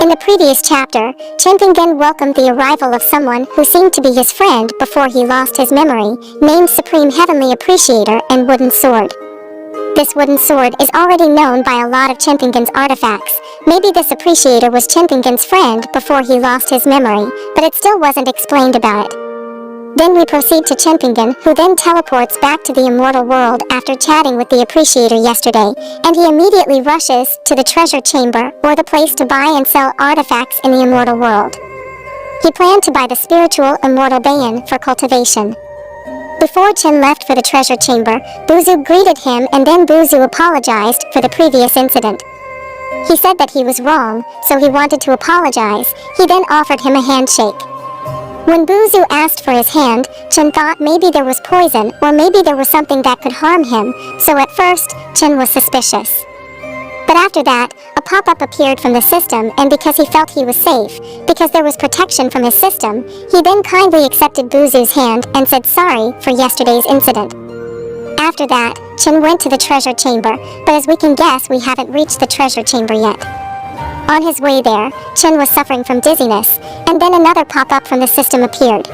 In the previous chapter, Chen welcomed the arrival of someone who seemed to be his friend before he lost his memory, named Supreme Heavenly Appreciator and Wooden Sword. This wooden sword is already known by a lot of Chen artifacts. Maybe this appreciator was Chen friend before he lost his memory, but it still wasn't explained about it. Then we proceed to Chen who then teleports back to the immortal world after chatting with the appreciator yesterday, and he immediately rushes to the treasure chamber, or the place to buy and sell artifacts in the immortal world. He planned to buy the spiritual immortal Bayan for cultivation. Before Chen left for the treasure chamber, Buzu greeted him, and then Buzu apologized for the previous incident. He said that he was wrong, so he wanted to apologize. He then offered him a handshake. When Buzu asked for his hand, Chen thought maybe there was poison, or maybe there was something that could harm him, so at first, Chen was suspicious. But after that, a pop-up appeared from the system, and because he felt he was safe, because there was protection from his system, he then kindly accepted Buzu's hand and said sorry for yesterday's incident. After that, Chen went to the treasure chamber, but as we can guess, we haven't reached the treasure chamber yet. On his way there, Chen was suffering from dizziness, and then another pop-up from the system appeared.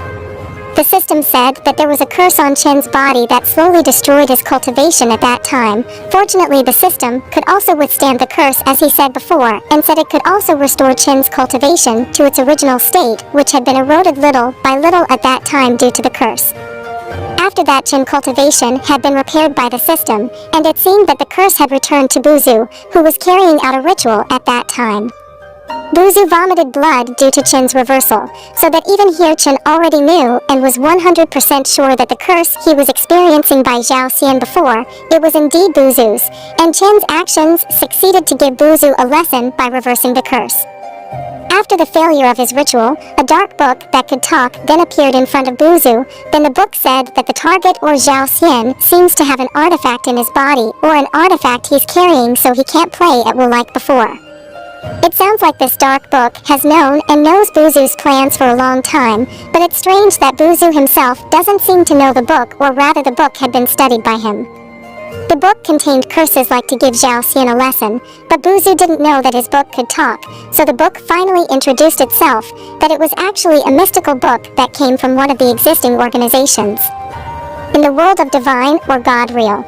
The system said that there was a curse on Chen's body that slowly destroyed his cultivation at that time. Fortunately, the system could also withstand the curse, as he said before, and said it could also restore Chen's cultivation to its original state, which had been eroded little by little at that time due to the curse. After that, Chen cultivation had been repaired by the system, and it seemed that the curse had returned to Buzu, who was carrying out a ritual at that time. Buzu vomited blood due to Chen's reversal, so that even here Chen already knew and was 100% sure that the curse he was experiencing by Zhao Xian before, it was indeed Buzu's, and Chen's actions succeeded to give Buzu a lesson by reversing the curse. After the failure of his ritual, a dark book that could talk then appeared in front of Buzu. Then the book said that the target, or Zhao Xian, seems to have an artifact in his body, or an artifact he's carrying, so he can't play at will like before. It sounds like this dark book has known and knows Buzu's plans for a long time, but it's strange that Buzu himself doesn't seem to know the book, or rather the book had been studied by him. The book contained curses like to give Zhao Xian a lesson, but Buzu didn't know that his book could talk, so the book finally introduced itself, that it was actually a mystical book that came from one of the existing organizations. In the world of divine, or God real.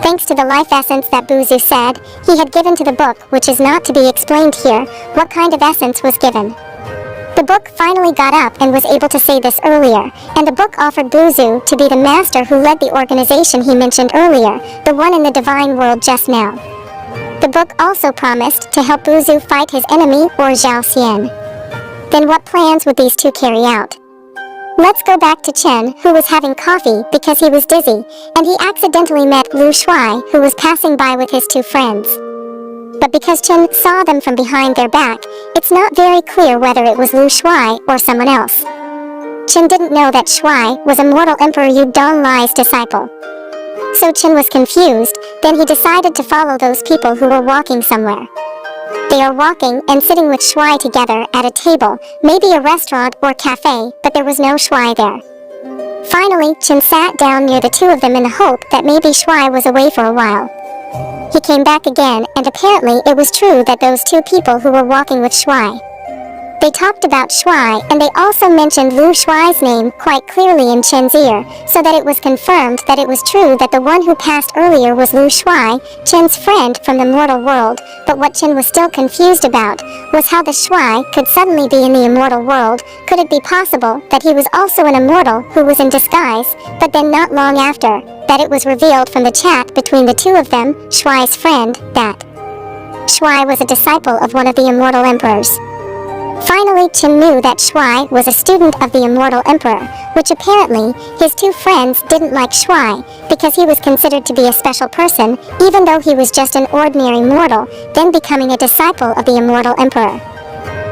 Thanks to the life essence that Buzu said he had given to the book, which is not to be explained here, what kind of essence was given. The book finally got up and was able to say this earlier, and the book offered Buzu to be the master who led the organization he mentioned earlier, the one in the divine world just now. The book also promised to help Buzu fight his enemy, or Zhao Xian. Then what plans would these two carry out? Let's go back to Chen, who was having coffee because he was dizzy, and he accidentally met Lu Shuai, who was passing by with his two friends. But because Chen saw them from behind their back, it's not very clear whether it was Lu Shuai or someone else. Chen didn't know that Shuai was Immortal Emperor Yu Donglai's disciple. So Chen was confused, then he decided to follow those people who were walking somewhere. They are walking and sitting with Shuai together at a table, maybe a restaurant or cafe, but there was no Shuai there. Finally, Chen sat down near the two of them in the hope that maybe Shuai was away for a while. He came back again, and apparently it was true that those two people who were walking with Shuai. They talked about Shuai, and they also mentioned Lu Shuai's name quite clearly in Chen's ear, so that it was confirmed that it was true that the one who passed earlier was Lu Shuai, Chen's friend from the mortal world. But what Chen was still confused about was how the Shuai could suddenly be in the immortal world. Could it be possible that he was also an immortal who was in disguise, but then not long after, that it was revealed from the chat between the two of them, Shuai's friend, that Shuai was a disciple of one of the immortal emperors. Finally, Chen knew that Shuai was a student of the Immortal Emperor, which apparently his two friends didn't like Shuai because he was considered to be a special person, even though he was just an ordinary mortal, then becoming a disciple of the Immortal Emperor.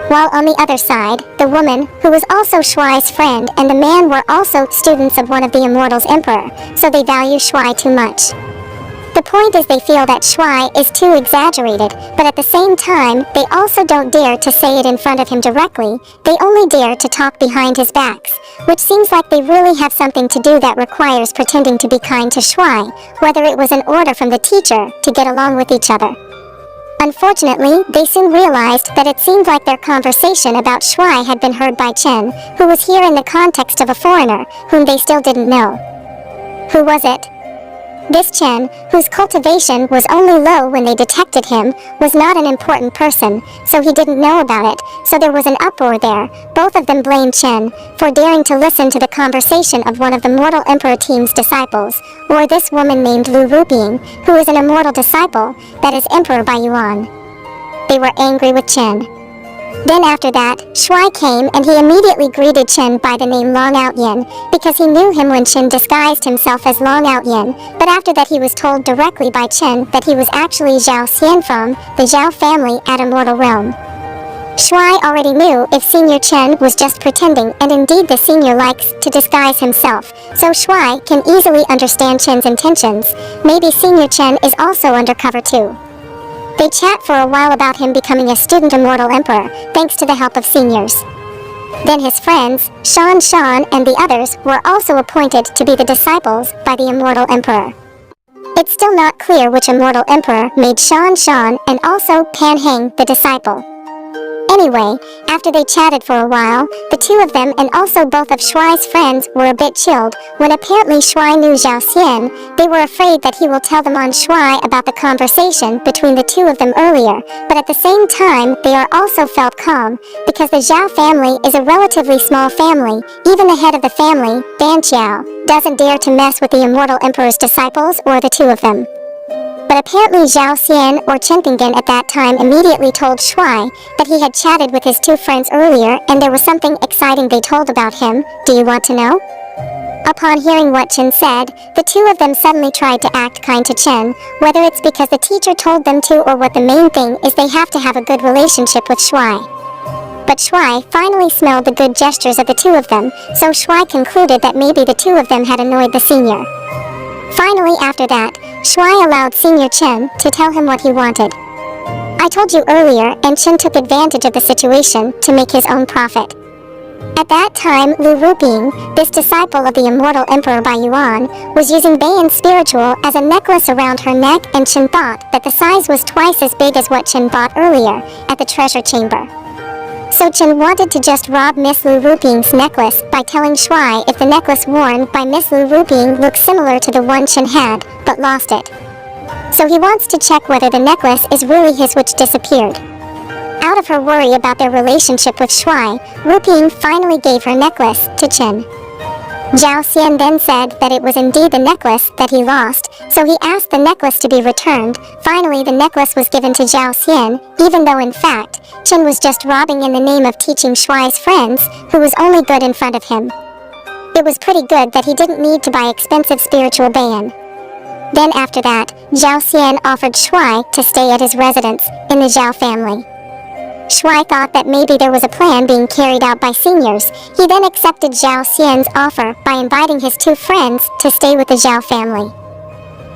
While on the other side, the woman, who was also Shuai's friend, and the man were also students of one of the Immortals' Emperor, so they value Shuai too much. The point is they feel that Shuai is too exaggerated, but at the same time, they also don't dare to say it in front of him directly, they only dare to talk behind his backs, which seems like they really have something to do that requires pretending to be kind to Shuai, whether it was an order from the teacher to get along with each other. Unfortunately, they soon realized that it seemed like their conversation about Shuai had been heard by Chen, who was here in the context of a foreigner, whom they still didn't know. Who was it? This Chen, whose cultivation was only low when they detected him, was not an important person, so he didn't know about it, so there was an uproar there. Both of them blamed Chen for daring to listen to the conversation of one of the mortal emperor team's disciples, or this woman named Lu Ruping, who is an immortal disciple, that is Emperor Bai Yuan. They were angry with Chen. Then after that, Shuai came and he immediately greeted Chen by the name Long Out Yin, because he knew him when Chen disguised himself as Long Out Yin, but after that he was told directly by Chen that he was actually Zhao Xian from the Zhao family at Immortal Realm. Shuai already knew if Senior Chen was just pretending, and indeed the senior likes to disguise himself, so Shuai can easily understand Chen's intentions. Maybe Senior Chen is also undercover too. They chat for a while about him becoming a student Immortal Emperor, thanks to the help of seniors. Then his friends, Shan and the others, were also appointed to be the disciples by the Immortal Emperor. It's still not clear which Immortal Emperor made Shan and also Pan Heng the disciple. Anyway, after they chatted for a while, the two of them and also both of Shuai's friends were a bit chilled. When apparently Shuai knew Zhao Xian, they were afraid that he will tell them on Shuai about the conversation between the two of them earlier, but at the same time they are also felt calm, because the Zhao family is a relatively small family. Even the head of the family, Ban Qiao, doesn't dare to mess with the Immortal Emperor's disciples or the two of them. But apparently Zhao Xian or Chenpingen at that time immediately told Shuai that he had chatted with his two friends earlier and there was something exciting they told about him. Do you want to know? Upon hearing what Chen said, the two of them suddenly tried to act kind to Chen, whether it's because the teacher told them to or what. The main thing is they have to have a good relationship with Shuai. But Shuai finally smelled the good gestures of the two of them, so Shuai concluded that maybe the two of them had annoyed the senior. Finally, after that, Shuai allowed Senior Chen to tell him what he wanted. I told you earlier, and Chen took advantage of the situation to make his own profit. At that time, Lu Ruping, this disciple of the Immortal Emperor Bai Yuan, was using Baiyan Spiritual as a necklace around her neck, and Chen thought that the size was twice as big as what Chen bought earlier at the treasure chamber. So Chen wanted to just rob Miss Lu Ruping's necklace by telling Shuai if the necklace worn by Miss Lu Ruping looked similar to the one Chen had, but lost it. So he wants to check whether the necklace is really his, which disappeared. Out of her worry about their relationship with Shuai, Ruping finally gave her necklace to Chen. Zhao Xian then said that it was indeed the necklace that he lost, so he asked the necklace to be returned. Finally, the necklace was given to Zhao Xian, even though in fact, Chen was just robbing in the name of teaching Shuai's friends, who was only good in front of him. It was pretty good that he didn't need to buy expensive spiritual Baiyan. Then after that, Zhao Xian offered Shuai to stay at his residence in the Zhao family. Shuai thought that maybe there was a plan being carried out by seniors. He then accepted Zhao Xian's offer by inviting his two friends to stay with the Zhao family.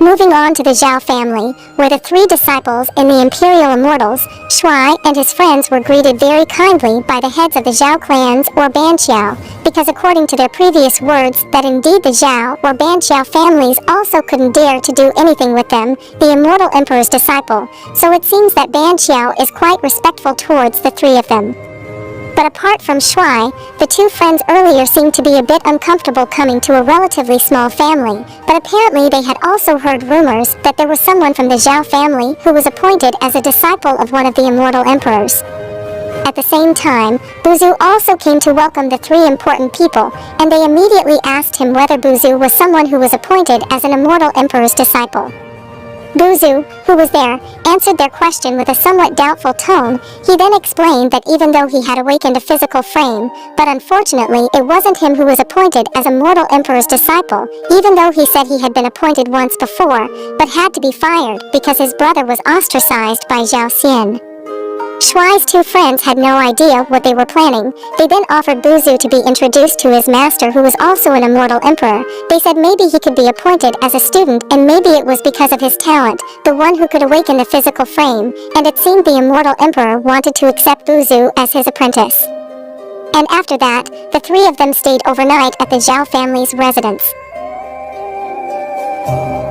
Moving on to the Zhao family, where the three disciples in the Imperial Immortals, Shuai and his friends were greeted very kindly by the heads of the Zhao clans or Banqiao, because according to their previous words that indeed the Zhao or Banqiao families also couldn't dare to do anything with them, the Immortal Emperor's disciple, so it seems that Banqiao is quite respectful towards the three of them. But apart from Shuai, the two friends earlier seemed to be a bit uncomfortable coming to a relatively small family, but apparently they had also heard rumors that there was someone from the Zhao family who was appointed as a disciple of one of the Immortal Emperors. At the same time, Buzu also came to welcome the three important people, and they immediately asked him whether Buzu was someone who was appointed as an Immortal Emperor's disciple. Buzu, who was there, answered their question with a somewhat doubtful tone. He then explained that even though he had awakened a physical frame, but unfortunately it wasn't him who was appointed as a mortal emperor's disciple, even though he said he had been appointed once before, but had to be fired because his brother was ostracized by Zhao Xian. Shuai's two friends had no idea what they were planning. They then offered Buzu to be introduced to his master, who was also an immortal emperor. They said maybe he could be appointed as a student, and maybe it was because of his talent, the one who could awaken the physical frame, and it seemed the immortal emperor wanted to accept Buzu as his apprentice. And after that, the three of them stayed overnight at the Zhao family's residence.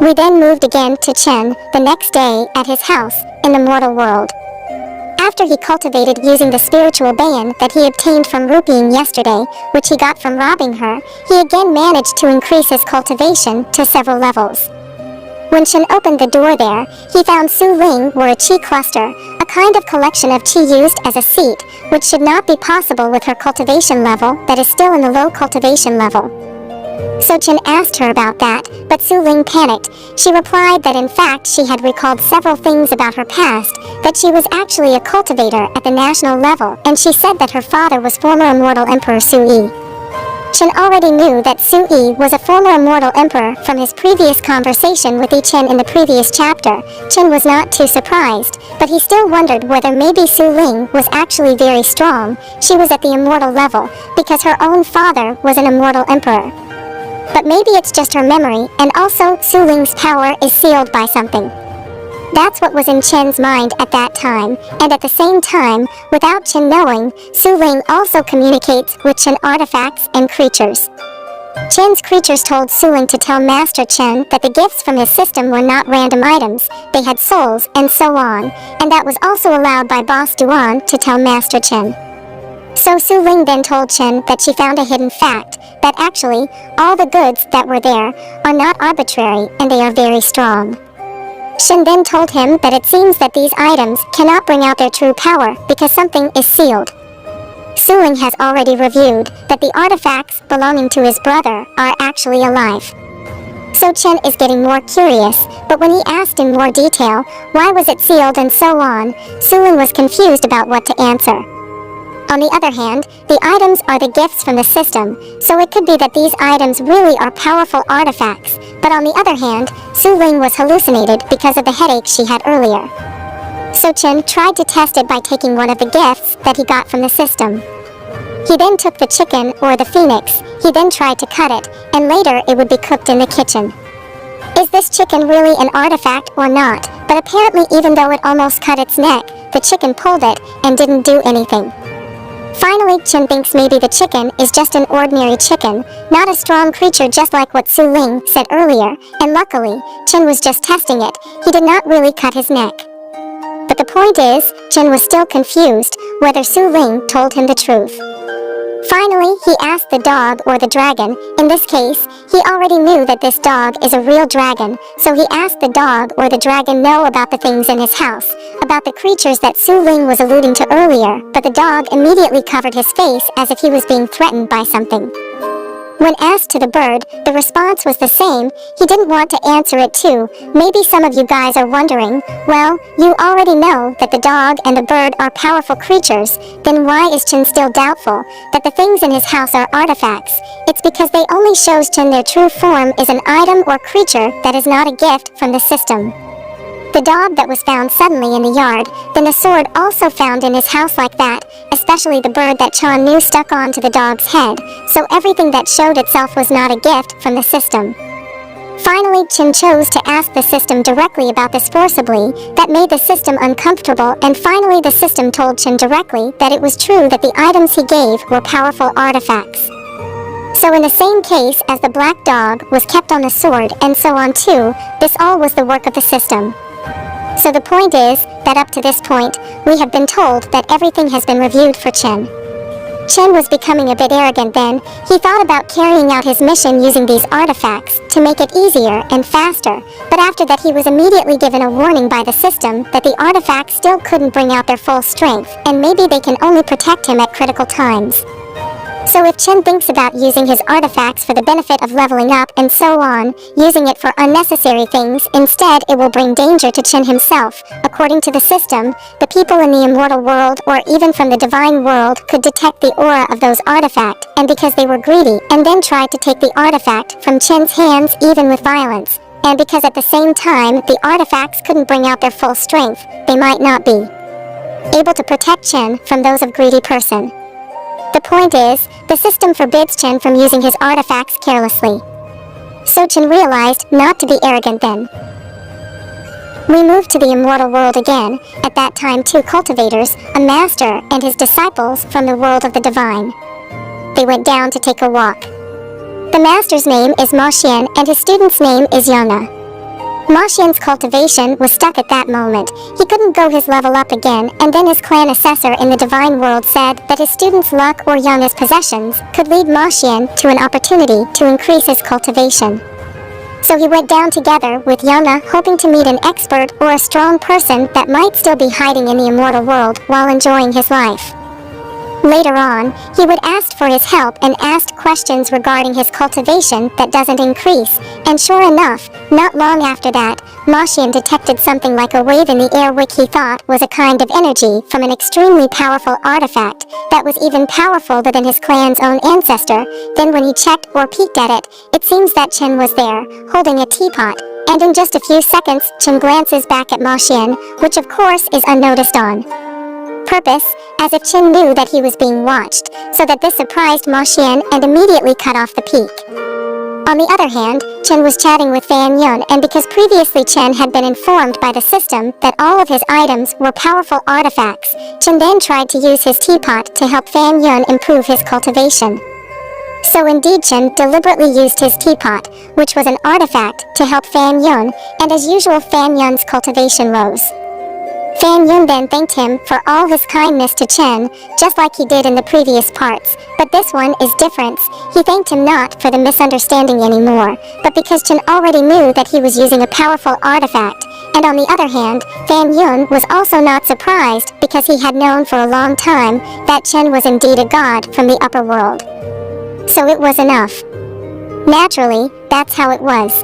We then moved again to Chen, the next day, at his house, in the mortal world. After he cultivated using the spiritual ban that he obtained from rupeeing yesterday, which he got from robbing her, he again managed to increase his cultivation to several levels. When Chen opened the door there, he found Su Ling wore a chi cluster, a kind of collection of chi used as a seat, which should not be possible with her cultivation level that is still in the low cultivation level. So Chen asked her about that, but Su Ling panicked. She replied that in fact she had recalled several things about her past, that she was actually a cultivator at the national level, and she said that her father was former immortal Emperor Su Yi. Chen already knew that Su Yi was a former immortal emperor from his previous conversation with Yi Chen in the previous chapter. Chen was not too surprised, but he still wondered whether maybe Su Ling was actually very strong. She was at the immortal level, because her own father was an immortal emperor. But maybe it's just her memory, and also Su Ling's power is sealed by something. That's what was in Chen's mind at that time, and at the same time, without Chen knowing, Su Ling also communicates with Chen artifacts and creatures. Chen's creatures told Su Ling to tell Master Chen that the gifts from his system were not random items, they had souls, and so on, and that was also allowed by Boss Duan to tell Master Chen. So Su Ling then told Chen that she found a hidden fact, that actually, all the goods that were there are not arbitrary and they are very strong. Chen then told him that it seems that these items cannot bring out their true power because something is sealed. Su Ling has already reviewed that the artifacts belonging to his brother are actually alive. So Chen is getting more curious, but when he asked in more detail why was it sealed and so on, Su Ling was confused about what to answer. On the other hand, the items are the gifts from the system, so it could be that these items really are powerful artifacts, but on the other hand, Su Ling was hallucinated because of the headache she had earlier. So Chen tried to test it by taking one of the gifts that he got from the system. He then took the chicken, or the phoenix, he then tried to cut it, and later it would be cooked in the kitchen. Is this chicken really an artifact or not? But apparently even though it almost cut its neck, the chicken pulled it and didn't do anything. Finally, Chen thinks maybe the chicken is just an ordinary chicken, not a strong creature just like what Su Ling said earlier, and luckily, Chen was just testing it, he did not really cut his neck. But the point is, Chen was still confused whether Su Ling told him the truth. Finally, he asked the dog or the dragon. In this case, he already knew that this dog is a real dragon, so he asked the dog or the dragon know about the things in his house, about the creatures that Su Ling was alluding to earlier, but the dog immediately covered his face as if he was being threatened by something. When asked to the bird, the response was the same. He didn't want to answer it too. Maybe some of you guys are wondering, well, you already know that the dog and the bird are powerful creatures, then why is Chen still doubtful that the things in his house are artifacts? It's because they only shows Chen their true form is an item or creature that is not a gift from the system. The dog that was found suddenly in the yard, then the sword also found in his house like that, especially the bird that Chan knew stuck onto the dog's head, so everything that showed itself was not a gift from the system. Finally, Chen chose to ask the system directly about this forcibly, that made the system uncomfortable, and finally the system told Chen directly that it was true that the items he gave were powerful artifacts. So in the same case as the black dog was kept on the sword and so on too, this all was the work of the system. So the point is, that up to this point, we have been told that everything has been reviewed for Chen. Chen was becoming a bit arrogant then. He thought about carrying out his mission using these artifacts to make it easier and faster, but after that he was immediately given a warning by the system that the artifacts still couldn't bring out their full strength, and maybe they can only protect him at critical times. So if Chen thinks about using his artifacts for the benefit of leveling up and so on, using it for unnecessary things, instead it will bring danger to Chen himself. According to the system, the people in the immortal world or even from the divine world could detect the aura of those artifacts, and because they were greedy, and then tried to take the artifact from Chen's hands even with violence, and because at the same time the artifacts couldn't bring out their full strength, they might not be able to protect Chen from those of greedy person. The point is, the system forbids Chen from using his artifacts carelessly. So Chen realized not to be arrogant then. We moved to the immortal world again, at that time 2 cultivators, a master and his disciples from the world of the divine. They went down to take a walk. The master's name is Ma Xian and his student's name is Yana. Ma Xian's cultivation was stuck at that moment. He couldn't go his level up again, and then his clan assessor in the divine world said that his student's luck or Yana's possessions could lead Ma Xian to an opportunity to increase his cultivation. So he went down together with Yana, hoping to meet an expert or a strong person that might still be hiding in the immortal world while enjoying his life. Later on, he would ask for his help and asked questions regarding his cultivation that doesn't increase, and sure enough, not long after that, Ma Xian detected something like a wave in the air which he thought was a kind of energy from an extremely powerful artifact that was even powerful than his clan's own ancestor. Then when he checked or peeked at it, it seems that Chen was there, holding a teapot, and in just a few seconds, Chen glances back at Ma Xian, which of course is unnoticed on purpose, as if Chen knew that he was being watched, so that this surprised Ma Xian and immediately cut off the peak. On the other hand, Chen was chatting with Fan Yun, and because previously Chen had been informed by the system that all of his items were powerful artifacts, Chen then tried to use his teapot to help Fan Yun improve his cultivation. So indeed Chen deliberately used his teapot, which was an artifact, to help Fan Yun, and as usual Fan Yun's cultivation rose. Fan Yun then thanked him for all his kindness to Chen, just like he did in the previous parts, but this one is different. He thanked him not for the misunderstanding anymore, but because Chen already knew that he was using a powerful artifact, and on the other hand, Fan Yun was also not surprised because he had known for a long time that Chen was indeed a god from the upper world. So it was enough. Naturally, that's how it was.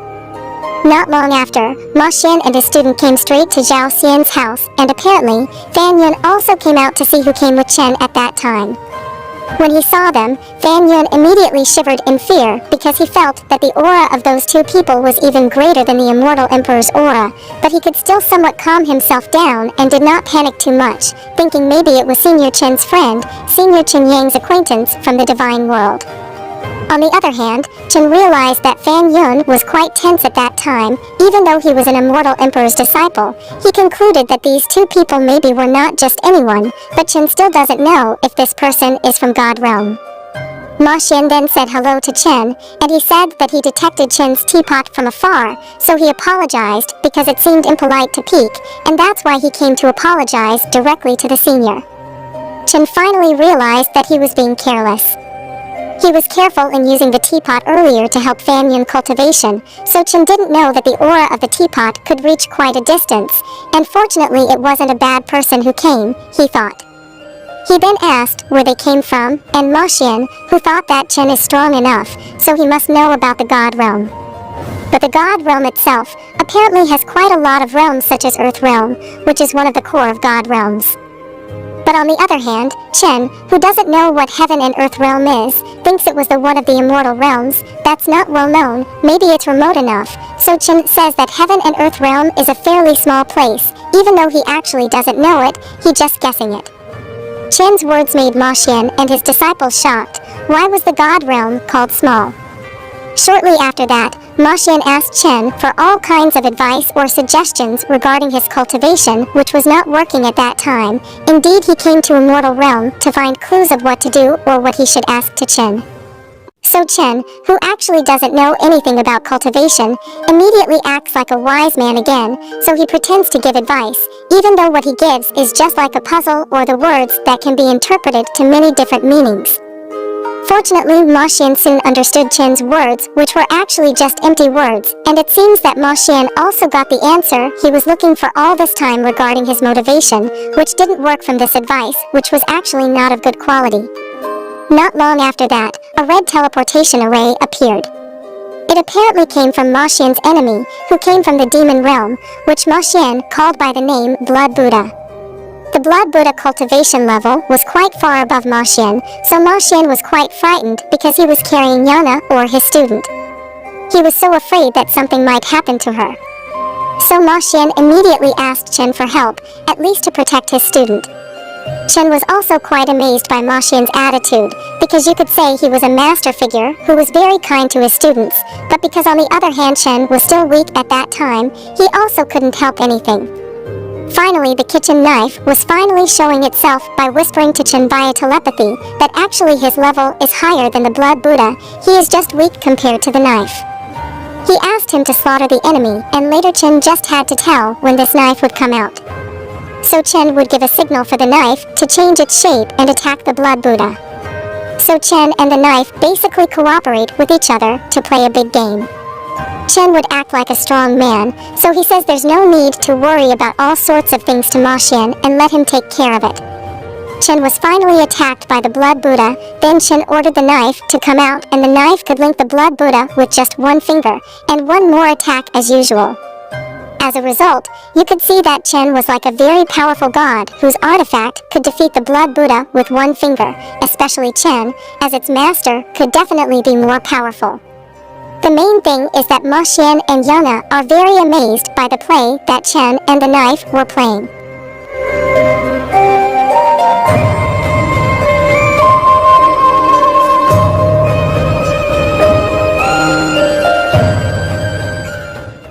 Not long after, Ma Xian and his student came straight to Zhao Xian's house, and apparently, Fan Yun also came out to see who came with Chen at that time. When he saw them, Fan Yun immediately shivered in fear because he felt that the aura of those two people was even greater than the immortal emperor's aura, but he could still somewhat calm himself down and did not panic too much, thinking maybe it was Senior Chen's friend, Senior Chen Yang's acquaintance from the divine world. On the other hand, Chen realized that Fan Yun was quite tense at that time. Even though he was an immortal emperor's disciple, he concluded that these two people maybe were not just anyone, but Chen still doesn't know if this person is from God realm. Ma Xian then said hello to Chen, and he said that he detected Chen's teapot from afar, so he apologized because it seemed impolite to peek, and that's why he came to apologize directly to the senior. Chen finally realized that he was being careless. He was careful in using the teapot earlier to help Fan Yun cultivation, so Chen didn't know that the aura of the teapot could reach quite a distance, and fortunately it wasn't a bad person who came, he thought. He then asked where they came from, and Ma Xian, who thought that Chen is strong enough, so he must know about the God realm. But the God realm itself apparently has quite a lot of realms such as Earth realm, which is one of the core of God realms. But on the other hand, Chen, who doesn't know what Heaven and Earth realm is, thinks it was the one of the immortal realms that's not well known, maybe it's remote enough, so Chen says that Heaven and Earth realm is a fairly small place, even though he actually doesn't know it, he's just guessing it. Chen's words made Ma Xian and his disciples shocked. Why was the God realm called small? Shortly after that, Ma Xian asked Chen for all kinds of advice or suggestions regarding his cultivation, which was not working at that time. Indeed, he came to Immortal Realm to find clues of what to do or what he should ask to Chen. So Chen, who actually doesn't know anything about cultivation, immediately acts like a wise man again, so he pretends to give advice, even though what he gives is just like a puzzle or the words that can be interpreted to many different meanings. Fortunately, Ma Xian soon understood Chen's words, which were actually just empty words, and it seems that Ma Xian also got the answer he was looking for all this time regarding his motivation, which didn't work from this advice, which was actually not of good quality. Not long after that, a red teleportation array appeared. It apparently came from Ma Xian's enemy, who came from the demon realm, which Ma Xian called by the name Blood Buddha. The Blood Buddha cultivation level was quite far above Ma Xian, so Ma Xian was quite frightened because he was carrying Yana or his student. He was so afraid that something might happen to her. So Ma Xian immediately asked Chen for help, at least to protect his student. Chen was also quite amazed by Ma Xian's attitude, because you could say he was a master figure who was very kind to his students, but because on the other hand Chen was still weak at that time, he also couldn't help anything. Finally, the kitchen knife was finally showing itself by whispering to Chen via telepathy that actually his level is higher than the Blood Buddha, he is just weak compared to the knife. He asked him to slaughter the enemy, and later Chen just had to tell when this knife would come out. So Chen would give a signal for the knife to change its shape and attack the Blood Buddha. So Chen and the knife basically cooperate with each other to play a big game. Chen would act like a strong man, so he says there's no need to worry about all sorts of things to Ma Xian and let him take care of it. Chen was finally attacked by the Blood Buddha, then Chen ordered the knife to come out and the knife could link the Blood Buddha with just one finger, and one more attack as usual. As a result, you could see that Chen was like a very powerful god whose artifact could defeat the Blood Buddha with one finger, especially Chen, as its master could definitely be more powerful. The main thing is that Ma Xian and Yana are very amazed by the play that Chen and the knife were playing.